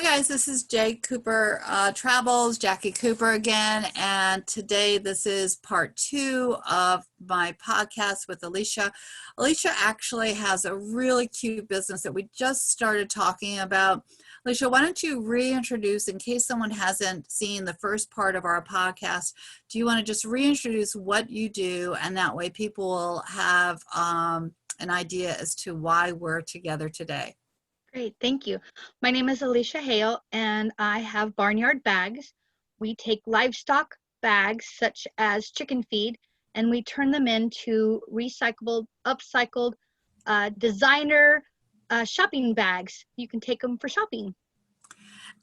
Hi guys, this is JCooperTravels, Jacqui Cooper again, and today this is part 2 of my podcast with Eliecia. Eliecia actually has a really cute business that we just started talking about. Eliecia, why don't you reintroduce, in case someone hasn't seen the first part of our podcast, do you want to just reintroduce what you do, and that way people will have an idea as to why we're together today. Great, thank you. My name is Eliecia Hale, and I have Barnyard Bags. We take livestock bags, such as chicken feed, and we turn them into recyclable, upcycled, designer shopping bags. You can take them for shopping.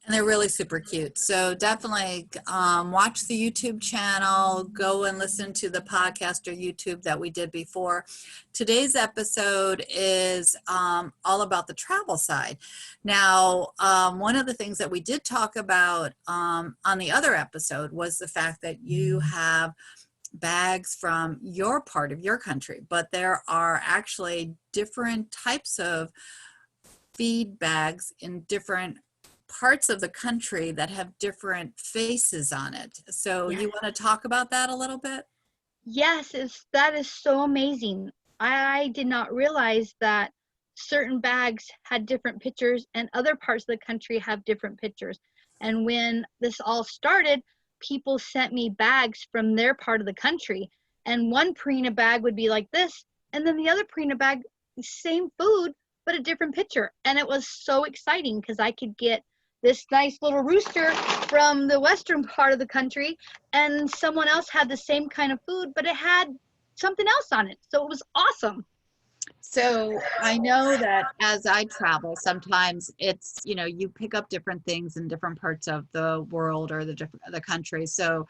And they're really super cute. So definitely watch the YouTube channel, go and listen to the podcast or YouTube that we did before. Today's episode is all about the travel side. Now, one of the things that we did talk about on the other episode was the fact that you have bags from your part of your country, but there are actually different types of feed bags in different parts of the country that have different faces on it. So Yes. you want to talk about that a little bit? Yes, that is so amazing. I did not realize that certain bags had different pictures and other parts of the country have different pictures. And when this all started, people sent me bags from their part of the country. And one Purina bag would be like this, and then the other Purina bag, same food, but a different picture. And it was so exciting because I could get this nice little rooster from the western part of the country, and someone else had the same kind of food, but it had something else on it. So it was awesome. So I know that as I travel, sometimes it's, you pick up different things in different parts of the world or the country. So,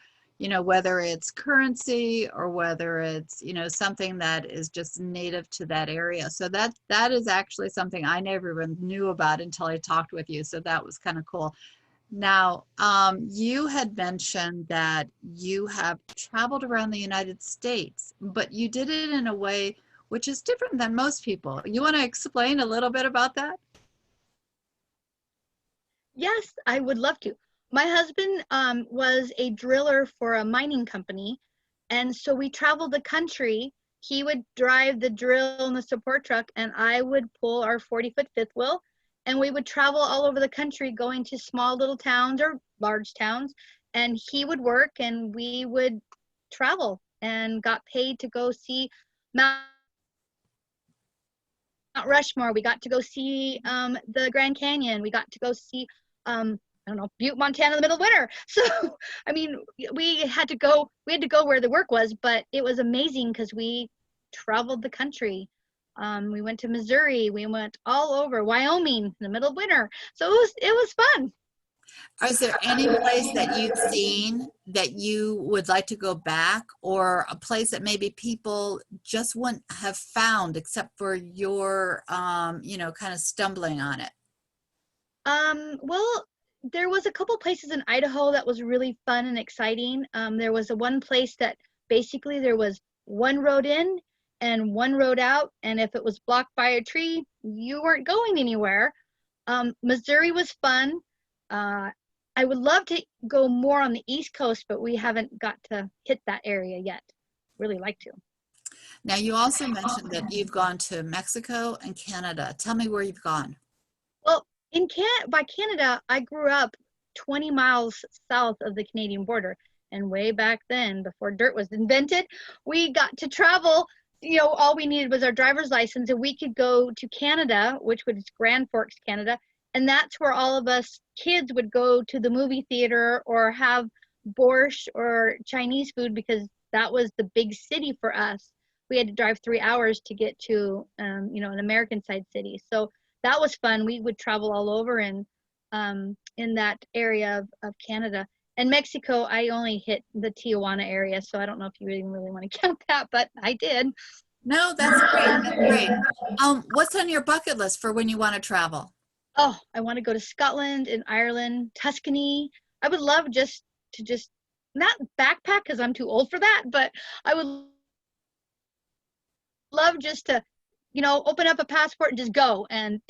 whether it's currency or whether it's, something that is just native to that area. So that is actually something I never even knew about until I talked with you. So that was kind of cool. Now, you had mentioned that you have traveled around the United States, but you did it in a way which is different than most people. You want to explain a little bit about that? Yes, I would love to. My husband was a driller for a mining company, and so we traveled the country. He would drive the drill and the support truck, and I would pull our 40-foot fifth wheel, and we would travel all over the country, going to small little towns or large towns, and he would work, and we would travel and got paid to go see Mount Rushmore. We got to go see the Grand Canyon. We got to go see I don't know, Butte, Montana in the middle of winter. So, I mean, we had to go where the work was, but it was amazing because we traveled the country. We went to Missouri. We went all over Wyoming in the middle of winter. So it was fun. Is there any place that you've seen that you would like to go back, or a place that maybe people just wouldn't have found except for your, kind of stumbling on it? Well, there was a couple places in Idaho that was really fun and exciting. There was one place that basically there was one road in and one road out, and if it was blocked by a tree, you weren't going anywhere. Missouri was fun. I would love to go more on the East Coast, but we haven't got to hit that area yet. Really like to. Now, you also mentioned that you've gone to Mexico and Canada. Tell me where you've gone. Well, by Canada, I grew up 20 miles south of the Canadian border. And way back then, before dirt was invented, we got to travel. All we needed was our driver's license, and we could go to Canada, which was Grand Forks, Canada. And that's where all of us kids would go to the movie theater or have borscht or Chinese food, because that was the big city for us. We had to drive 3 hours to get to, an American side city. So that was fun. We would travel all over in that area of Canada. And Mexico, I only hit the Tijuana area, so I don't know if you even really want to count that, but I did. No, that's great. That's great. What's on your bucket list for when you want to travel? Oh, I want to go to Scotland and Ireland, Tuscany. I would love to not backpack because I'm too old for that, but I would love just to, open up a passport and just go and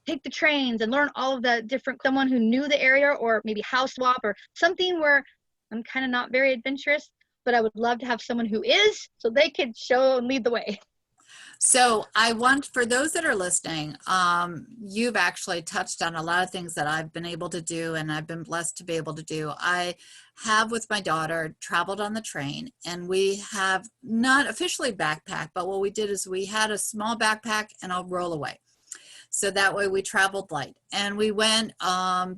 take the trains and learn all of the different, someone who knew the area, or maybe house swap or something where I'm kind of not very adventurous, but I would love to have someone who is, so they could show and lead the way. So I want, for those that are listening, you've actually touched on a lot of things that I've been able to do and I've been blessed to be able to do. I have, with my daughter, traveled on the train, and we have not officially backpacked, but what we did is we had a small backpack and a rollaway. So that way we traveled light, and we went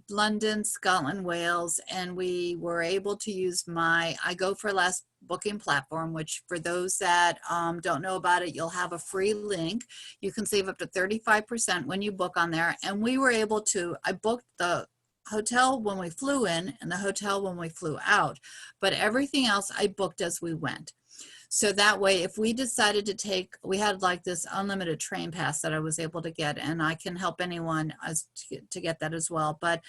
London, Scotland, Wales, and we were able to use my I Go for Less booking platform, which for those that don't know about it, you'll have a free link. You can save up to 35% when you book on there. And we were able to, I booked the hotel when we flew in and the hotel when we flew out, but everything else I booked as we went. So that way, if we decided to take, we had like this unlimited train pass that I was able to get, and I can help anyone to get that as well. But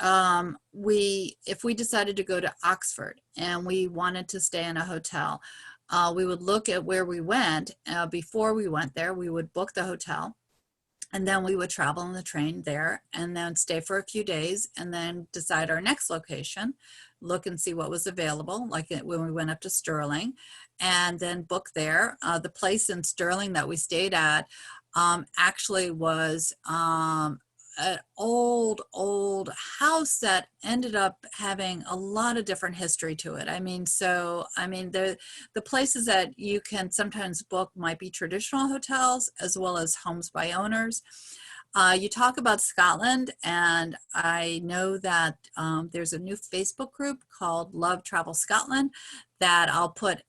if we decided to go to Oxford and we wanted to stay in a hotel, we would look at where we went. Before we went there, we would book the hotel, and then we would travel on the train there and then stay for a few days and then decide our next location, look and see what was available, like when we went up to Sterling, and then book there. The place in Sterling that we stayed at actually was an old house that ended up having a lot of different history to it. I mean, the places that you can sometimes book might be traditional hotels as well as homes by owners. You talk about Scotland, and I know that there's a new Facebook group called Love Travel Scotland that I'll put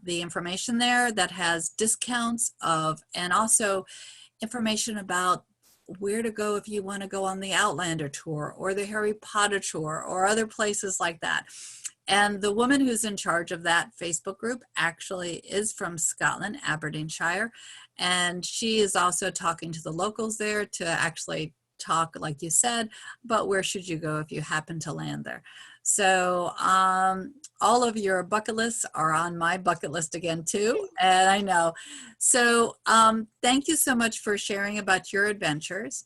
the information there that has discounts of, and also information about where to go if you want to go on the Outlander tour or the Harry Potter tour or other places like that. And the woman who's in charge of that Facebook group actually is from Scotland, Aberdeenshire. And she is also talking to the locals there to actually talk, like you said, about where should you go if you happen to land there. So all of your bucket lists are on my bucket list again too, and I know. So thank you so much for sharing about your adventures.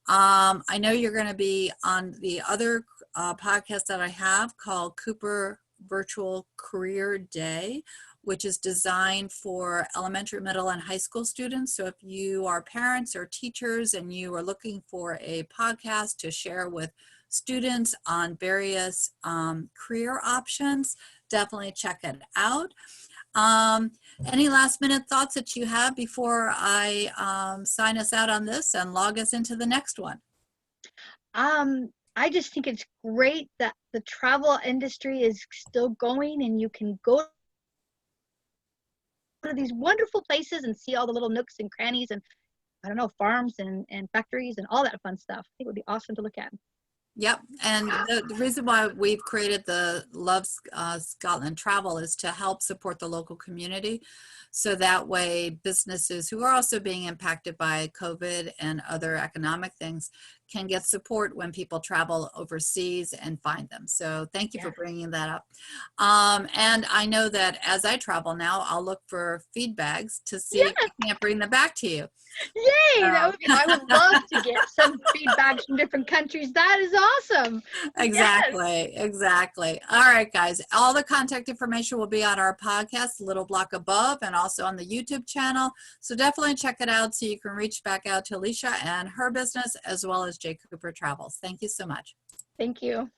I know you're going to be on the other podcast that I have called Cooper Virtual Career Day, which is designed for elementary, middle, and high school students. So if you are parents or teachers and you are looking for a podcast to share with students on various career options, definitely check it out. Any last minute thoughts that you have before I sign us out on this and log us into the next one? I just think it's great that the travel industry is still going, and you can go to these wonderful places and see all the little nooks and crannies and, I don't know, farms and factories and all that fun stuff. I think it would be awesome to look at. Yep, and the reason why we've created the Love Scotland Travel is to help support the local community. So that way businesses who are also being impacted by COVID and other economic things can get support when people travel overseas and find them. So thank you for bringing that up. And I know that as I travel now, I'll look for feed bags to see if I can't bring them back to you. Yay! I would love to get some feedback from different countries. That is awesome. Exactly. All right, guys. All the contact information will be on our podcast, Little Block Above, and also on the YouTube channel. So definitely check it out so you can reach back out to Eliecia and her business as well as JCooperTravels. Thank you so much. Thank you.